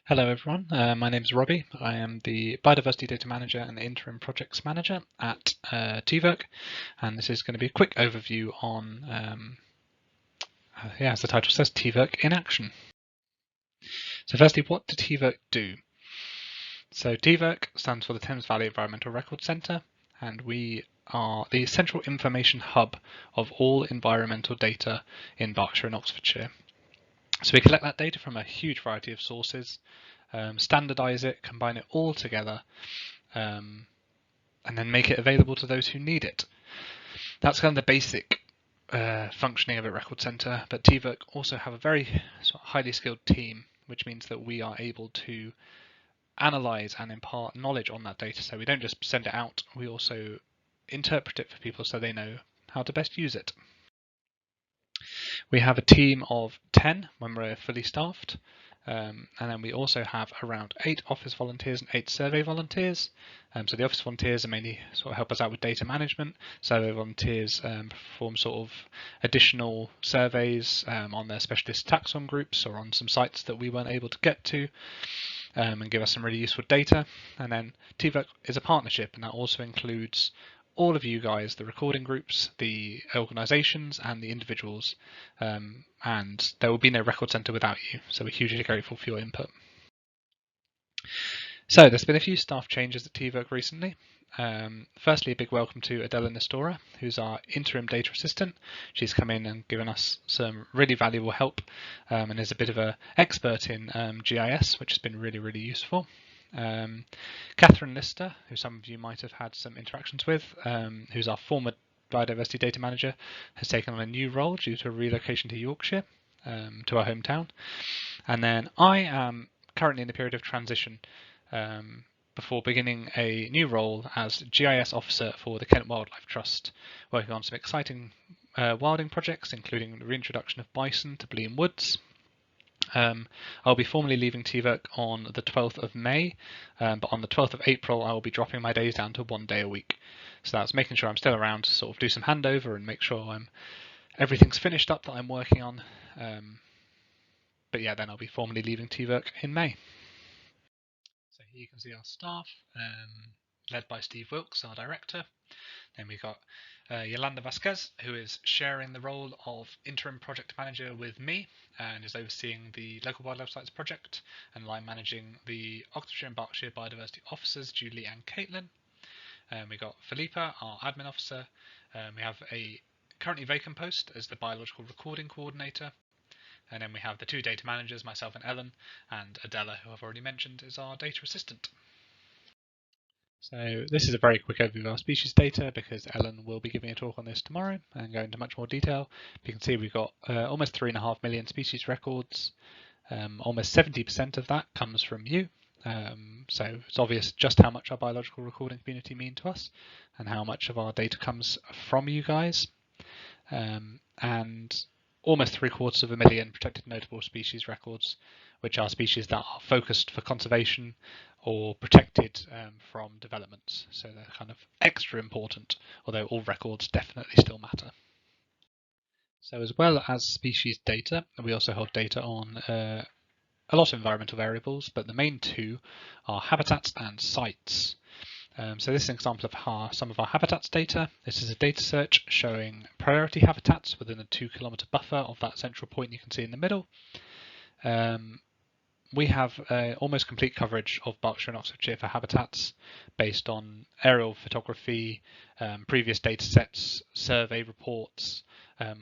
Hello everyone, my name is Robbie. I am the Biodiversity Data Manager and Interim Projects Manager at TVERC, and this is going to be a quick overview on, as the title says, TVERC in action. So firstly, what did TVERC do? So TVERC stands for the Thames Valley Environmental Record Centre, and we are the central information hub of all environmental data in Berkshire and Oxfordshire. So we collect that data from a huge variety of sources, standardise it, combine it all together, and then make it available to those who need it. That's kind of the basic functioning of a record centre, but TVERC also have a very sort of highly skilled team, which means that we are able to analyse and impart knowledge on that data. So we don't just send it out, we also interpret it for people so they know how to best use it. We have a team of 10 when we're fully staffed, and then we also have around 8 office volunteers and 8 survey volunteers. So the office volunteers are mainly sort of help us out with data management. Survey volunteers perform sort of additional surveys on their specialist taxon groups or on some sites that we weren't able to get to, and give us some really useful data. And then TVERC is a partnership, and that also includes all of you guys, the recording groups, the organisations and the individuals, and there will be no record centre without you, so we're hugely grateful for your input. So there's been a few staff changes at TVERC recently. Firstly, a big welcome to Adela Nestora, who's our interim data assistant. She's come in and given us some really valuable help, and is a bit of an expert in GIS, which has been really, really useful. Catherine Lister, who some of you might have had some interactions with, who's our former biodiversity data manager, has taken on a new role due to a relocation to Yorkshire, to our hometown. And then I am currently in a period of transition before beginning a new role as GIS officer for the Kent Wildlife Trust, working on some exciting wilding projects, including the reintroduction of bison to Bleam Woods. I'll be formally leaving TVERC on the 12th of May, but on the 12th of April I will be dropping my days down to 1 day a week. So that's making sure I'm still around to sort of do some handover and make sure everything's finished up that I'm working on. But yeah, then I'll be formally leaving TVERC in May. So here you can see our staff, led by Steve Wilkes, our director. Then we've got Yolanda Vasquez, who is sharing the role of interim project manager with me and is overseeing the local wildlife sites project, and line managing the Oxfordshire and Berkshire biodiversity officers, Julie and Caitlin. We've got Philippa, our admin officer. We have a currently vacant post as the biological recording coordinator. And then we have the 2 data managers, myself and Ellen, and Adela, who I've already mentioned, is our data assistant. So this is a very quick overview of our species data because Ellen will be giving a talk on this tomorrow and go into much more detail. You can see we've got almost 3.5 million species records. Almost 70% of that comes from you. So it's obvious just how much our biological recording community mean to us and how much of our data comes from you guys. And almost 3/4 million protected notable species records, which are species that are focused for conservation or protected from developments. So they're kind of extra important, although all records definitely still matter. So as well as species data, we also hold data on a lot of environmental variables, but the main 2 are habitats and sites. So this is an example of some of our habitats data. This is a data search showing priority habitats within a 2-kilometre buffer of that central point you can see in the middle. We have almost complete coverage of Berkshire and Oxfordshire for habitats based on aerial photography, previous data sets, survey reports,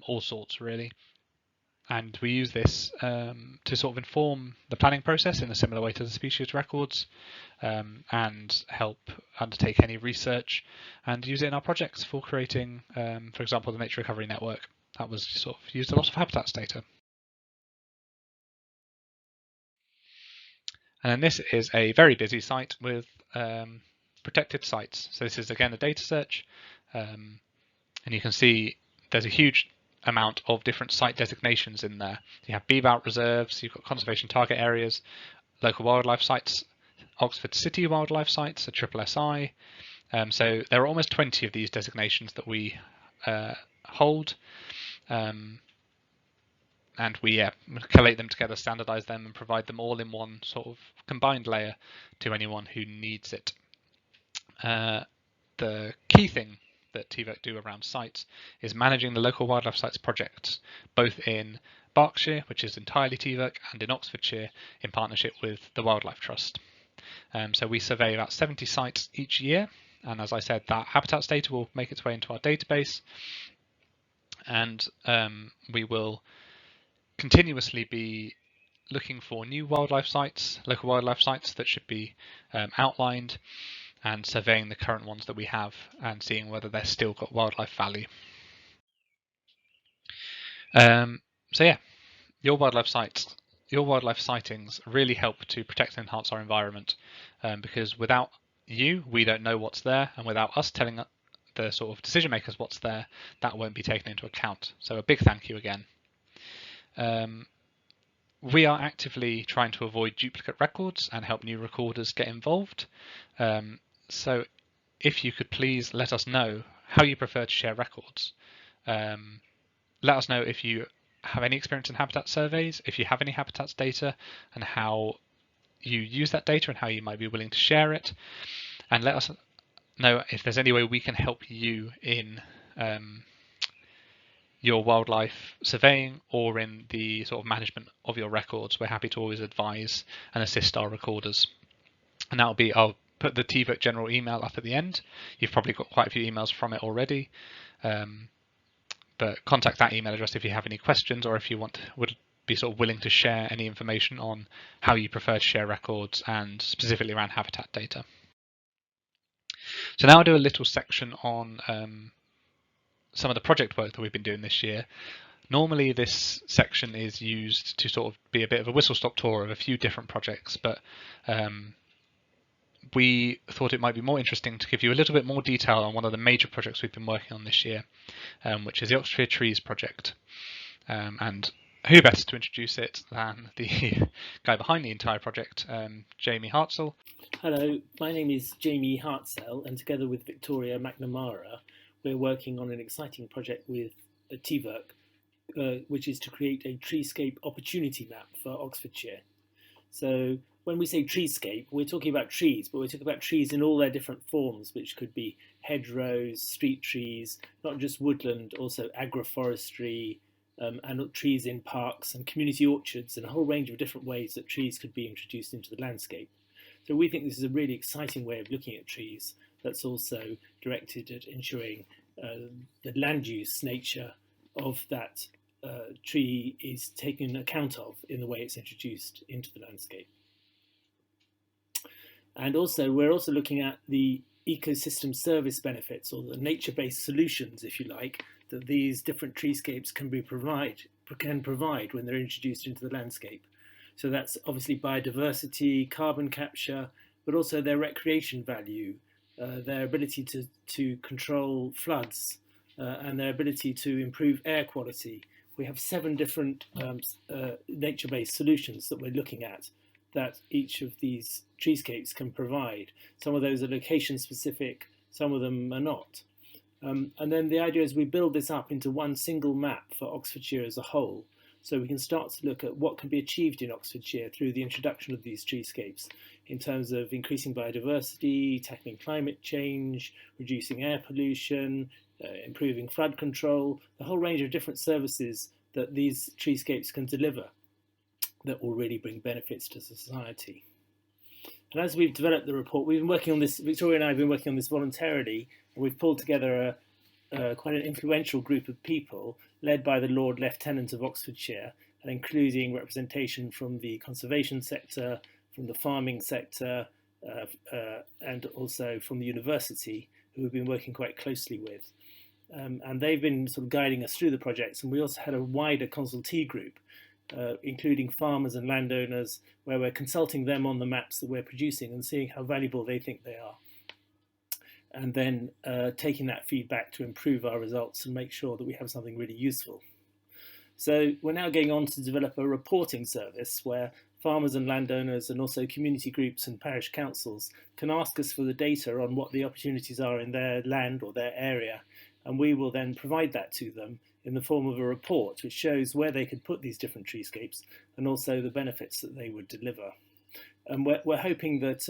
all sorts really. And we use this to sort of inform the planning process in a similar way to the species records, and help undertake any research and use it in our projects for creating, for example, the Nature Recovery Network. That was sort of used a lot of habitats data. And then this is a very busy site with protected sites. So this is again a data search, and you can see there's a huge amount of different site designations in there. You have BBOUT reserves, you've got conservation target areas, local wildlife sites, Oxford City wildlife sites, a SSSI. So there are almost 20 of these designations that we hold. and we collate them together, standardize them, and provide them all in one sort of combined layer to anyone who needs it. The key thing that TVERC do around sites is managing the local wildlife sites projects, both in Berkshire, which is entirely TVERC, and in Oxfordshire in partnership with the Wildlife Trust. So we survey about 70 sites each year, and as I said, that habitats data will make its way into our database, and we will continuously be looking for new wildlife sites, local wildlife sites that should be outlined, and surveying the current ones that we have and seeing whether they're still got wildlife value. So yeah, your wildlife sightings really help to protect and enhance our environment, because without you, we don't know what's there, and without us telling the sort of decision makers what's there, that won't be taken into account. So a big thank you again. We are actively trying to avoid duplicate records and help new recorders get involved. So if you could please let us know how you prefer to share records. Let us know if you have any experience in habitat surveys, if you have any habitats data, and how you use that data and how you might be willing to share it. And let us know if there's any way we can help you in your wildlife surveying or in the sort of management of your records. We're happy to always advise and assist our recorders. And that'll be, I'll put the TVERC general email up at the end. You've probably got quite a few emails from it already, but contact that email address if you have any questions, or if you would be sort of willing to share any information on how you prefer to share records, and specifically around habitat data. So now I'll do a little section on some of the project work that we've been doing this year. Normally this section is used to sort of be a bit of a whistle-stop tour of a few different projects, but we thought it might be more interesting to give you a little bit more detail on one of the major projects we've been working on this year, which is the Oxfordshire Trees project. And who better to introduce it than the guy behind the entire project, Jamie Hartzell. Hello, my name is Jamie Hartzell, and together with Victoria McNamara, we're working on an exciting project with TVERC, which is to create a treescape opportunity map for Oxfordshire. So when we say treescape, we're talking about trees, but we're talking about trees in all their different forms, which could be hedgerows, street trees, not just woodland, also agroforestry, and trees in parks and community orchards, and a whole range of different ways that trees could be introduced into the landscape. So we think this is a really exciting way of looking at trees that's also directed at ensuring the land use nature of that tree is taken account of in the way it's introduced into the landscape. And also, we're also looking at the ecosystem service benefits, or the nature-based solutions, if you like, that these different treescapes can provide when they're introduced into the landscape. So that's obviously biodiversity, carbon capture, but also their recreation value, their ability to control floods, and their ability to improve air quality. We have 7 different nature-based solutions that we're looking at that each of these treescapes can provide. Some of those are location-specific, some of them are not. And then the idea is we build this up into one single map for Oxfordshire as a whole, so we can start to look at what can be achieved in Oxfordshire through the introduction of these treescapes in terms of increasing biodiversity, tackling climate change, reducing air pollution, improving flood control, the whole range of different services that these treescapes can deliver that will really bring benefits to society. And as we've developed the report, we've been working on this, Victoria and I have been working on this voluntarily, and we've pulled together quite an influential group of people led by the Lord Lieutenant of Oxfordshire, and including representation from the conservation sector, from the farming sector, and also from the university, who we've been working quite closely with. And they've been sort of guiding us through the projects, and we also had a wider consultee group, including farmers and landowners, where we're consulting them on the maps that we're producing and seeing how valuable they think they are. And then taking that feedback to improve our results and make sure that we have something really useful. So we're now going on to develop a reporting service where farmers and landowners and also community groups and parish councils can ask us for the data on what the opportunities are in their land or their area, and we will then provide that to them in the form of a report which shows where they could put these different treescapes and also the benefits that they would deliver. And we're hoping that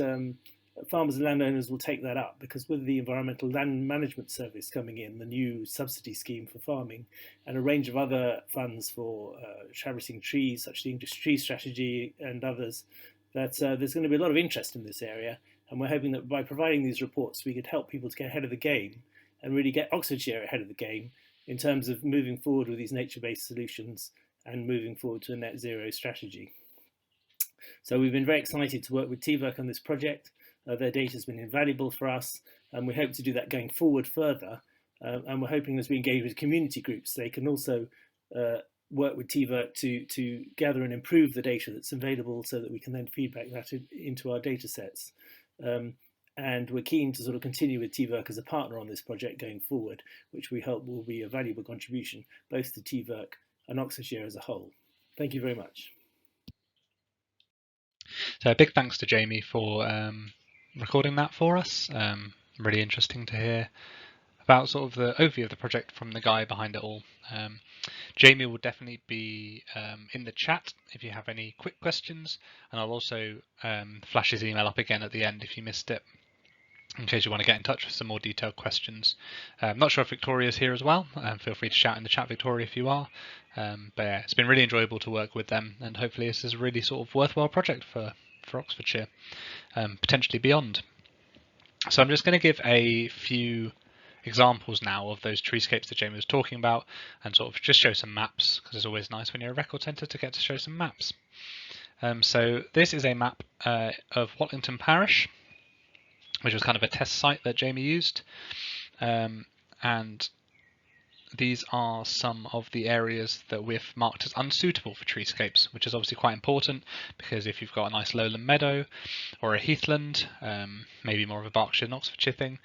farmers and landowners will take that up, because with the Environmental Land Management Service coming in, the new subsidy scheme for farming, and a range of other funds for harvesting trees, such as the English Tree Strategy and others, that there's going to be a lot of interest in this area. And we're hoping that by providing these reports, we could help people to get ahead of the game and really get Oxfordshire ahead of the game in terms of moving forward with these nature-based solutions and moving forward to a net zero strategy. So we've been very excited to work with TVERC on this project. Their data has been invaluable for us, and we hope to do that going forward further. And we're hoping as we engage with community groups, they can also work with TVERC to gather and improve the data that's available, so that we can then feedback that into our data sets. And we're keen to sort of continue with TVERC as a partner on this project going forward, which we hope will be a valuable contribution both to TVERC and Oxfordshire as a whole. Thank you very much. So a big thanks to Jamie for recording that for us. Really interesting to hear about sort of the overview of the project from the guy behind it all. Jamie will definitely be in the chat if you have any quick questions, and I'll also flash his email up again at the end if you missed it, in case you want to get in touch with some more detailed questions. I'm not sure if Victoria's here as well. Feel free to shout in the chat, Victoria, if you are. But yeah, it's been really enjoyable to work with them, and hopefully this is a really sort of worthwhile project for Oxfordshire, potentially beyond. So I'm just going to give a few examples now of those treescapes that Jamie was talking about, and sort of just show some maps, because it's always nice when you're a record centre to get to show some maps. So this is a map of Watlington Parish, which was kind of a test site that Jamie used, and these are some of the areas that we've marked as unsuitable for treescapes, which is obviously quite important, because if you've got a nice lowland meadow or a heathland, maybe more of a Berkshire and Oxfordshire thing,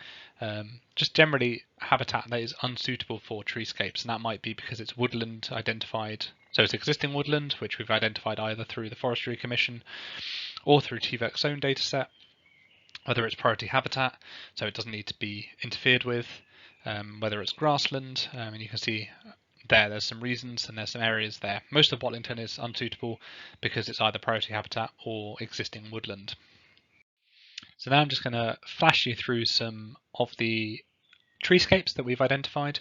just generally habitat that is unsuitable for treescapes, and that might be because it's woodland identified, so it's existing woodland which we've identified either through the Forestry Commission or through TVERC's own dataset, whether it's priority habitat, so it doesn't need to be interfered with, whether it's grassland, and you can see there's some reasons and there's some areas there. Most of Watlington is unsuitable because it's either priority habitat or existing woodland. So now I'm just going to flash you through some of the treescapes that we've identified.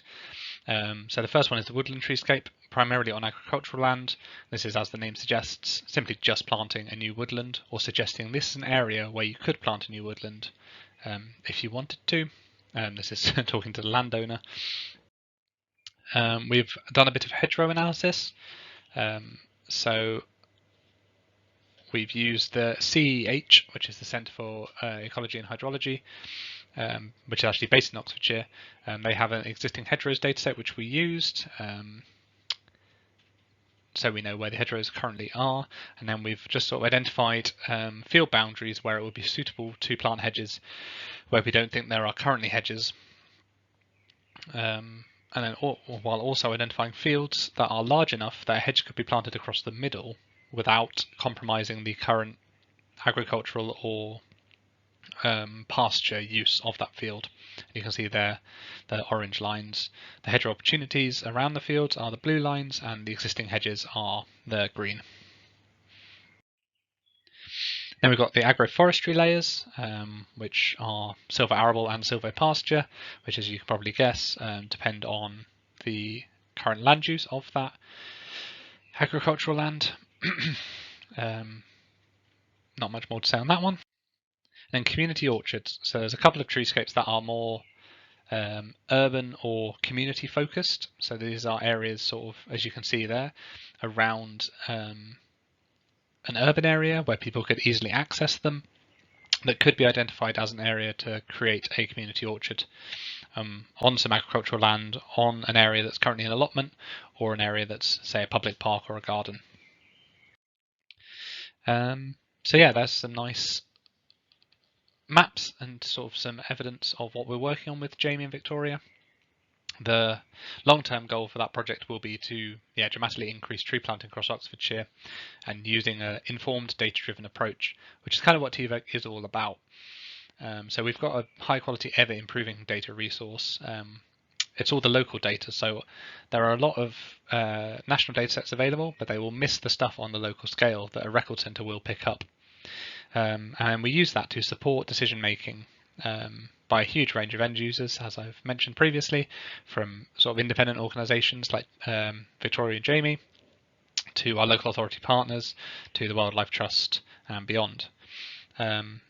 So the first one is the woodland treescape, primarily on agricultural land. This is, as the name suggests, simply just planting a new woodland, or suggesting this is an area where you could plant a new woodland if you wanted to. This is talking to the landowner. We've done a bit of hedgerow analysis. So we've used the CEH, which is the Centre for Ecology and Hydrology, which is actually based in Oxfordshire. They have an existing hedgerows dataset which we used, so we know where the hedgerows currently are, and then we've just sort of identified field boundaries where it would be suitable to plant hedges where we don't think there are currently hedges, and then while also identifying fields that are large enough that a hedge could be planted across the middle without compromising the current agricultural or pasture use of that field. And you can see there the orange lines. The hedgerow opportunities around the fields are the blue lines, and the existing hedges are the green. Then we've got the agroforestry layers, which are silver arable and silver pasture, which, as you can probably guess, depend on the current land use of that agricultural land. Not much more to say on that one. And then community orchards. So there's a couple of treescapes that are more urban or community focused. So these are areas sort of, as you can see there, around an urban area where people could easily access them, that could be identified as an area to create a community orchard on some agricultural land, on an area that's currently an allotment, or an area that's, say, a public park or a garden. So yeah, there's some nice maps and sort of some evidence of what we're working on with Jamie and Victoria. The long-term goal for that project will be to dramatically increase tree planting across Oxfordshire, and using an informed, data-driven approach, which is kind of what TVERC is all about. So we've got a high-quality, ever-improving data resource. it's all the local data. So there are a lot of national data sets available, but they will miss the stuff on the local scale that a record centre will pick up. And we use that to support decision making by a huge range of end users, as I've mentioned previously, from sort of independent organisations like Victoria and Jamie, to our local authority partners, to the Wildlife Trust and beyond. And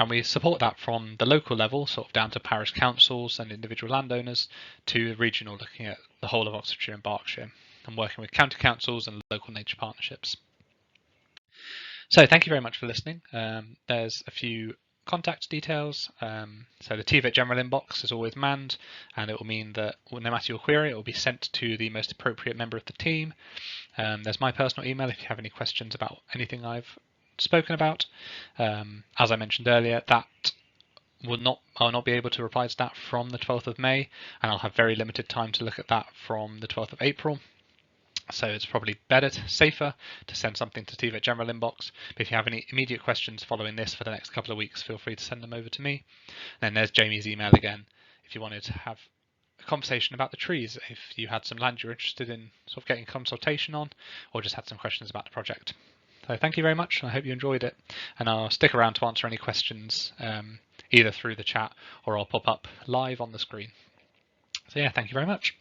we support that from the local level, sort of down to parish councils and individual landowners, to regional, looking at the whole of Oxfordshire and Berkshire, and working with county councils and local nature partnerships. So thank you very much for listening. There's a few contact details. So the TVERC general inbox is always manned, and it will mean that no matter your query, it will be sent to the most appropriate member of the team. There's my personal email if you have any questions about anything I've spoken about. As I mentioned earlier, that I'll not be able to reply to that from the 12th of May, and I'll have very limited time to look at that from the 12th of April. So it's probably better, safer to send something to TVERC general inbox. But if you have any immediate questions following this for the next couple of weeks, feel free to send them over to me. And then there's Jamie's email again, if you wanted to have a conversation about the trees, if you had some land you're interested in sort of getting consultation on, or just had some questions about the project. So thank you very much. I hope you enjoyed it, and I'll stick around to answer any questions either through the chat or I'll pop up live on the screen. So yeah, thank you very much.